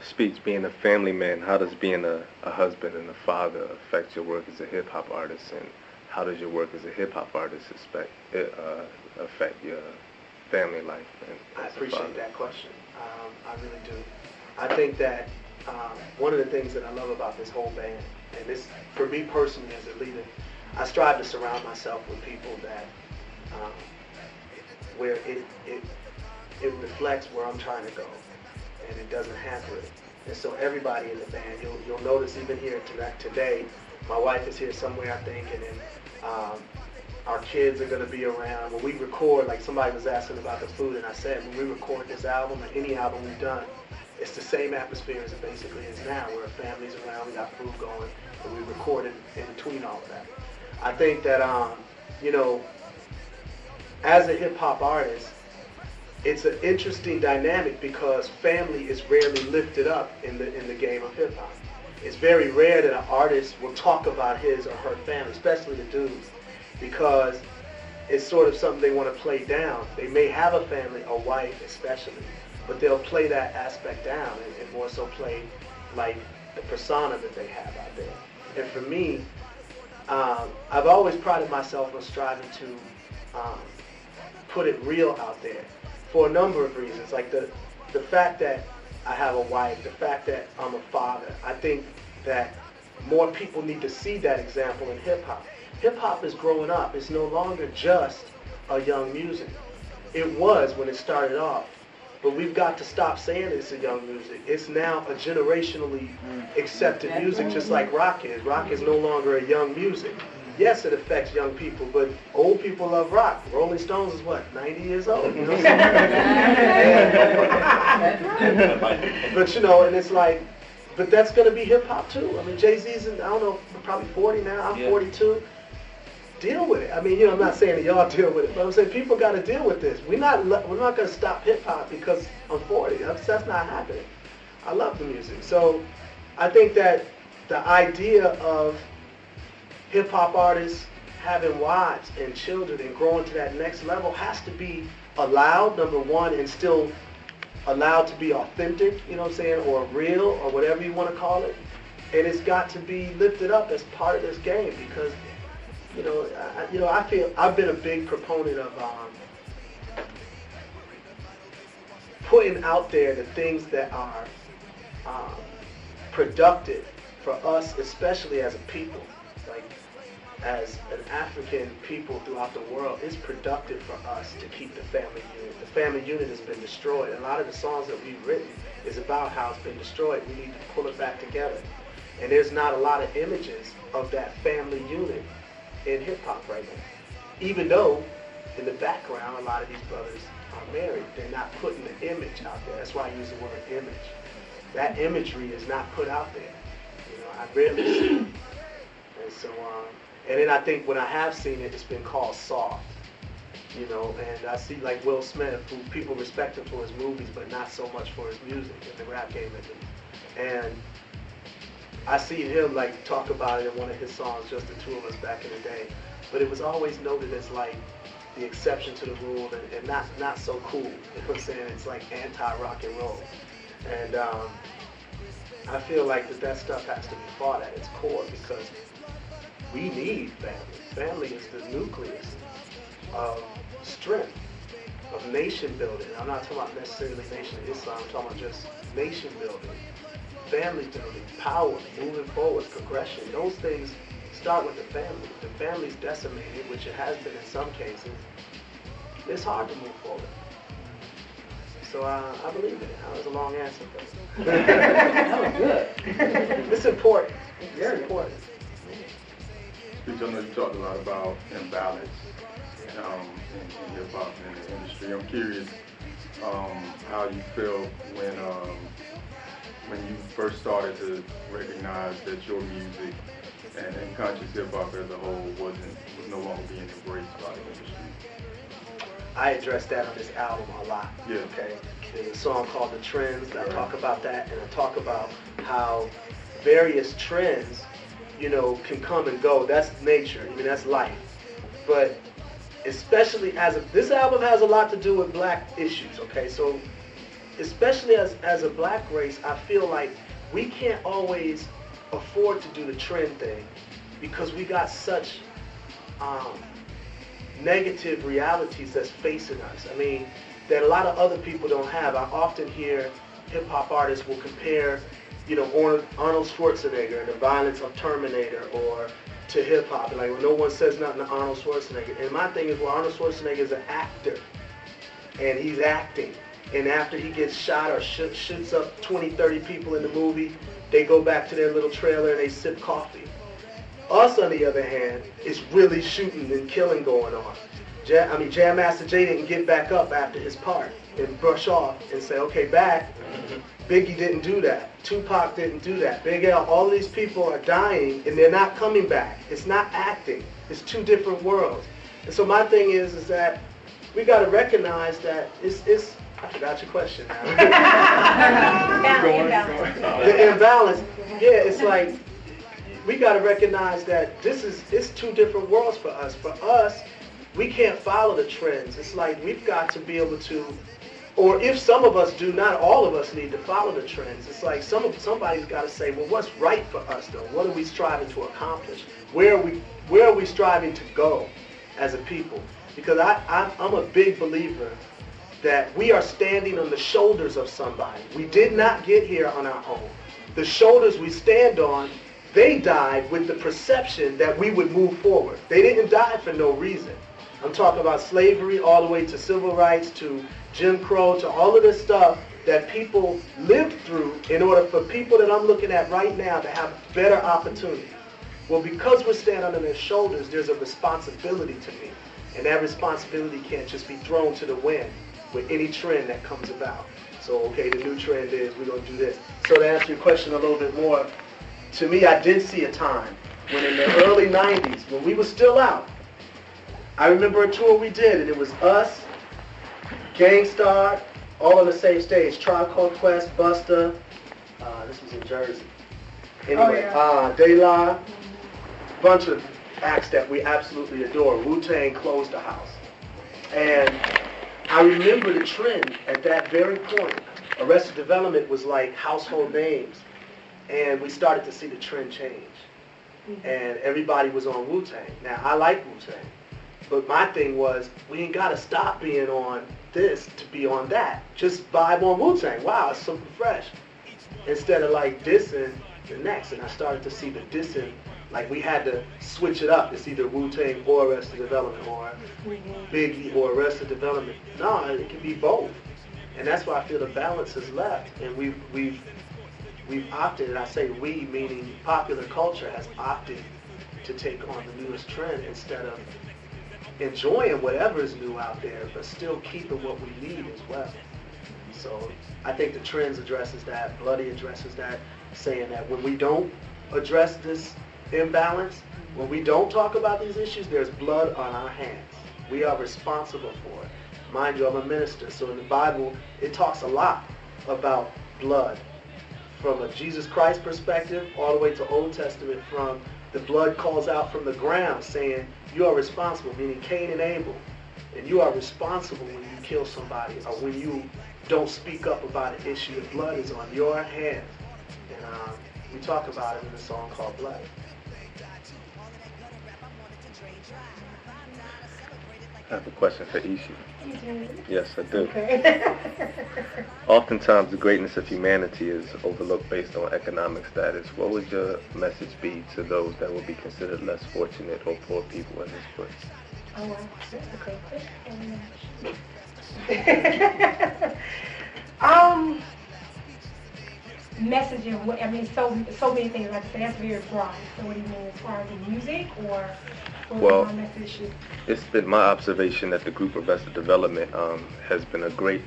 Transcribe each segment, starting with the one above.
speech, being a family man, how does being a husband and a father affect your work as a hip hop artist, and how does your work as a hip hop artist affect your family life? And I as a appreciate father? that question. I really do. I think that one of the things that I love about this whole band, and this, for me personally as a leader, I strive to surround myself with people that where it reflects where I'm trying to go, and it doesn't hamper it. And so everybody in the band, you'll notice even here today, my wife is here somewhere, I think, and then our kids are going to be around. When we record, like somebody was asking about the food, and I said, when we record this album, or any album we've done, it's the same atmosphere as it basically is now, where a family's around, we got food going, and we record in between all of that. I think that, you know, as a hip-hop artist, it's an interesting dynamic because family is rarely lifted up in the game of hip-hop. It's very rare that an artist will talk about his or her family, especially the dudes, because it's sort of something they want to play down. They may have a family, a wife especially, but they'll play that aspect down and more so play like the persona that they have out there. And for me, I've always prided myself on striving to put it real out there for a number of reasons. Like the fact that I have a wife, the fact that I'm a father, I think that more people need to see that example in hip-hop. Hip-hop is growing up. It's no longer just a young music. It was when it started off. But we've got to stop saying it's a young music. It's now a generationally accepted music, just like rock is. Rock is no longer a young music. Yes, it affects young people, but old people love rock. Rolling Stones is what, 90 years old? You know what I'm saying? But you know, and it's like, but that's going to be hip hop too. I mean, Jay-Z's, I don't know, probably 40 now. I'm 42. Deal with it. I mean, you know, I'm not saying that y'all deal with it, but I'm saying people got to deal with this. We're not going to stop hip hop because I'm 40. That's not happening. I love the music. So I think that the idea of hip hop artists having wives and children and growing to that next level has to be allowed, number one, and still allowed to be authentic, you know what I'm saying, or real, or whatever you want to call it. And it's got to be lifted up as part of this game because, I feel I've been a big proponent of putting out there the things that are productive for us, especially as a people. Like, as an African people throughout the world, it's productive for us to keep the family unit. The family unit has been destroyed. A lot of the songs that we've written is about how it's been destroyed. We need to pull it back together. And there's not a lot of images of that family unit in hip-hop right now. Even though, in the background, a lot of these brothers are married, they're not putting the image out there. That's why I use the word image. That imagery is not put out there. You know, I rarely see it. And so, and then I think when I have seen it, it's been called soft. You know, and I see like Will Smith, who people respect him for his movies, but not so much for his music in the rap game. And I see him like talk about it in one of his songs, Just the Two of Us, back in the day. But it was always noted as like the exception to the rule and not so cool. You know what I'm saying? It's like anti-rock and roll. And I feel like that stuff has to be fought at its core because we need family. Family is the nucleus of strength, of nation building. I'm not talking about necessarily Nation of Islam. I'm talking about just nation building, family building, power, moving forward, progression. Those things start with the family. If the family's decimated, which it has been in some cases, it's hard to move forward. So I believe in it. That was a long answer. That was good. It's important. It's important. Speech, I know you talked a lot about imbalance in hip-hop and in the industry. I'm curious how you felt when you first started to recognize that your music and conscious hip-hop as a whole was no longer being embraced by the industry. I address that on this album a lot. Yeah. Okay. There's a song called The Trends. I talk about that, and I talk about how various trends, you know, can come and go. That's nature. I mean, that's life. But especially this album has a lot to do with black issues. Okay, so especially as a black race, I feel like we can't always afford to do the trend thing because we got such negative realities that's facing us. I mean, that a lot of other people don't have. I often hear hip-hop artists will compare, you know, Arnold Schwarzenegger and the violence of Terminator or to hip-hop. Like, well, no one says nothing to Arnold Schwarzenegger. And my thing is, well, Arnold Schwarzenegger is an actor, and he's acting. And after he gets shot or shoots up 20, 30 people in the movie, they go back to their little trailer and they sip coffee. Us, on the other hand, is really shooting and killing going on. Jam Master Jay didn't get back up after his part and brush off and say, okay, back. Biggie didn't do that. Tupac didn't do that. Big L, all these people are dying and they're not coming back. It's not acting. It's two different worlds. And so my thing is that we got to recognize that it's I forgot your question now. The imbalance. Yeah, it's like we got to recognize that it's two different worlds for us. For us, we can't follow the trends. It's like we've got to be able to, or if some of us do, not all of us need to follow the trends. It's like somebody's got to say, well, what's right for us though? What are we striving to accomplish? Where are we striving to go as a people? Because I'm a big believer that we are standing on the shoulders of somebody. We did not get here on our own. The shoulders we stand on, they died with the perception that we would move forward. They didn't die for no reason. I'm talking about slavery all the way to civil rights, to Jim Crow, to all of this stuff that people lived through in order for people that I'm looking at right now to have better opportunities. Well, because we're standing on their shoulders, there's a responsibility to me. And that responsibility can't just be thrown to the wind with any trend that comes about. So, okay, the new trend is we're going to do this. So to answer your question a little bit more, to me, I did see a time when in the early 90s, when we were still out, I remember a tour we did, and it was us, Gangstar, all on the same stage, Tribe Called Quest, Busta, this was in Jersey. Anyway, De La, bunch of acts that we absolutely adore. Wu-Tang closed the house. And I remember the trend at that very point. Arrested Development was like household names. And we started to see the trend change. And everybody was on Wu-Tang. Now, I like Wu-Tang. But my thing was, we ain't got to stop being on this to be on that. Just vibe on Wu-Tang. Wow, it's something fresh. Instead of like dissing the next. And I started to see the dissing. Like we had to switch it up. It's either Wu-Tang or Arrested Development or Biggie or Arrested Development. No, it can be both. And that's why I feel the balance is left. And we've opted, and I say we, meaning popular culture, has opted to take on the newest trend instead of enjoying whatever is new out there, but still keeping what we need as well. So I think the trends addresses that, Bloody addresses that, saying that when we don't address this imbalance, when we don't talk about these issues, there's blood on our hands. We are responsible for it. Mind you, I'm a minister, so in the Bible, it talks a lot about blood. From a Jesus Christ perspective, all the way to Old Testament, from the blood calls out from the ground saying, you are responsible, meaning Cain and Abel. And you are responsible when you kill somebody or when you don't speak up about an issue. The blood is on your hands. And we talk about it in a song called Blood. I have a question for Ishi. You do? Yes, I do. Okay. Oftentimes, the greatness of humanity is overlooked based on economic status. What would your message be to those that would be considered less fortunate or poor people in this place? Oh, wow. That's a great question. Messaging, I mean, so many things. Like I said, that's very broad. So what do you mean as far as the music or Well, my message? It's been my observation that the group Arrested Development has been a great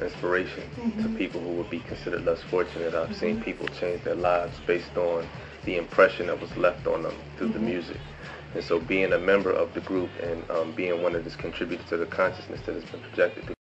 inspiration to people who would be considered less fortunate. I've seen people change their lives based on the impression that was left on them through the music. And so being a member of the group and being one that has contributed to the consciousness that has been projected